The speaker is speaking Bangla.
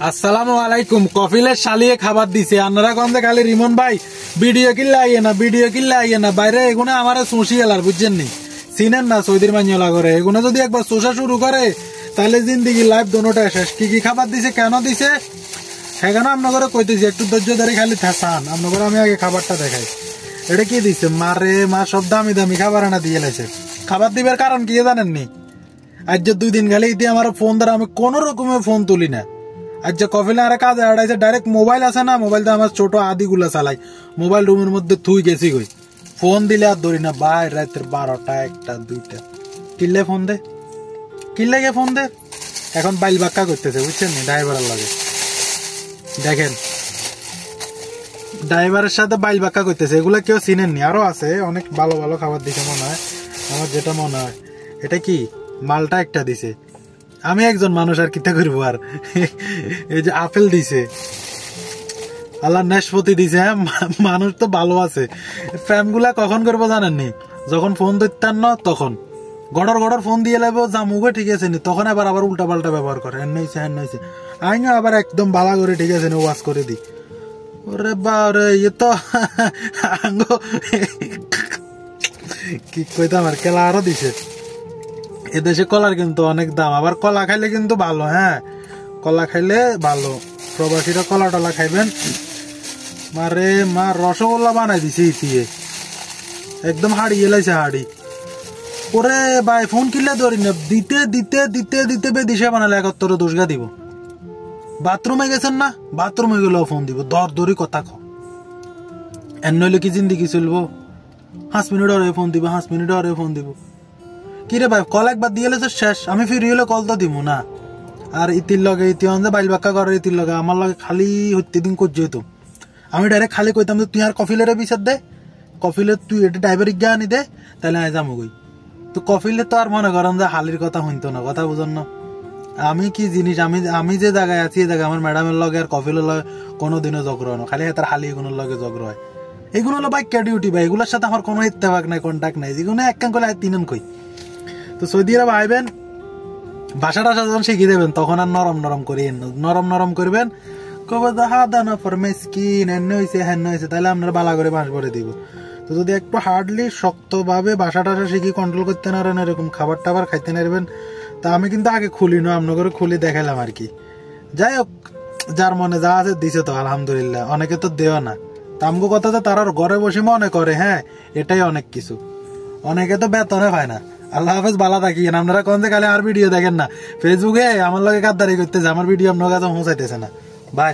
আসসালামু আলাইকুম। কফিলের শালিয়ে খাবার দিছে, আপনারা কোন খালি রিমন ভাই ভিডিও কিল্লা আইয়ে না বাইরে এগুলো আমার সুশি এলার বুঝছেন নি, চিনেন না সৌদির মাইলা করে এগুলো যদি একবার চোষা শুরু করে তাহলে জিন্দিগি লাইফ দোনোটা শেষ। কি কি খাবার দিছে, কেন দিছে সেখানে আপনার কইতেছি, একটু ধৈর্য ধরে খালি থাসান। আপনার আমি আগে খাবারটা দেখাই। এটা কি দিছে? মারে মা সব দামি দামি খাবার আনা দিয়ে লেছে। খাবার দিবার কারণ কি জানেন নি? আজ যে 2 দিন গেলে ইতি আমার ফোন দ্বারা আমি কোন রকমে ফোন তুলি না। আজ যে কফিলে আর কাজ আড়াইছে, ডাইরেক্ট মোবাইল আছে না, মোবাইলটা আমার ছোট আদিগুলা চালাই, মোবাইল রুমের মধ্যে থুই গেছি গই। ফোন দিলে আর ধরি না ভাই, রাতের 12টা 1টা 2টা কিল্লে ফোন দে, কিল্লে গে ফোন দে। এখন বাইল বাক্কা করতেছে বুঝছেন নি ড্রাইভারের লাগে। দেখেন ড্রাইভারের সাথে বাইল বাক্কা করতেছে, এগুলা কেউ চিনেননি। আরো আছে অনেক ভালো ভালো খাবার দিছে মনে হয়, আমার যেটা মনে হয়। এটা কি মালটা একটা দিছে, আমি একজন মানুষ আর কিতা করবো আর। এই যে আপেল দিছে, আল্লাহ নাশপাতি দিছে। হ্যাঁ মানুষ তো ভালো আছে। প্রেম গুলা কখন করবো জানেননি? যখন ফোন দিতেন না তখন গড়র ফোন দিয়ে লাগবো জামুকে, ঠিক আছে নি, তখন আবার উল্টা পাল্টা ব্যবহার করে। হ্যাঁ নইছে আইনা আবার একদম বালা করে, ঠিক আছে নি, ওয়াশ করে দি। ওরে বারে ইয়ে তো কি কইতাম আর, কেলা আরো দিছে। এদেশে কলার কিন্তু অনেক দাম, আবার কলা খাইলে কিন্তু ভালো। হ্যাঁ কলা খাইলে ভালো, প্রবাসীরা কলা টলা খাইবেন। মারে মা রসগোল্লা বানাই দিছে ইতিয়ে, একদম হাড়ি এলাইছে হাড়ি। ওরে ভাই ফোন কিনলে ধরি না, দিতে দিতে দিতে দিতে বেদিশে বানালে 71 দোষগা দিব। বাথরুমে গেছেন না, বাথরুমে গেলেও ফোন দিব, দরি কথা খাও। এর নইলে কি জিন্দিগি চলবো? 5 মিনিট আরে ফোন দিব, 5 মিনিট আরে ফোন দিব। কিরে ভাই কল একবার দিয়ে শেষ, আমি ফিরি হলে কল তো দিব না। আর ইতির লগে ইতি যে বাইল বাক্কা করে, ইতির লগে আমার লগে খালি হত্যে দিন করছে তো। আমি ডাইরেক্ট খালি কইতাম তুই আর কফিলের বিচার দে, কফিলে তুই এটা ড্রাইভার গিয়ে আনি দে, তাহলে আমি যাবো গই। তো কফিলে তো আর মনে করেন যে হালির কথা শুনতো না, কথা বুঝুন না। আমি কি জিনিস, আমি যে জায়গায় আছি এই জায়গায় আমার ম্যাডামের লগে আর কফিলের লগে কোনোদিনও ঝগড়া হয় না, খালি তার হালি এগুলোর লগে ঝগড়া হয়। এগুলো হলো বাইক ডিউটি ভাই, এগুলোর সাথে আমার কোনো ইত্তেফাক নাই, কন্ট্যাক্ট নাই, যেগুলো এক কান করে তিনন কই। তো সৌদি আরব আইবেন, ভাষা টাষা যখন শিখিয়ে দেবেন তখন আর নরম করবেন। কবে হাদানো ফরমেস্কিন হেন হয়েছে তাহলে আপনারা বালা করে বাঁশ ভরে দিব। তো যদি একটু হার্ডলি শক্তভাবে ভাষা টাষা শিখি কন্ট্রোল করতে না পারেন, এরকম খাবার টাবার খাইতে নারবেন। তা আমি কিন্তু আগে খুলি না, আপনার করে খুলি দেখালাম আর কি। যাই হোক, যার মনে যা আছে দিছে তো আলহামদুলিল্লাহ, অনেকে তো দেওয়া না। তা আমগো কথা তো তারা ঘরে বসে মনে করে, হ্যাঁ এটাই অনেক কিছু। অনেকে তো বেতনে পায় না। আল্লাহ হাফেজ, বালা থাকিয়েন। আপনারা কোন খালি আর ভিডিও দেখেন না ফেসবুকে আমার লগে গাদ্দারি করতেছে, আমার ভিডিও আপনার কাছে পৌঁছাইতেছে না। বাই।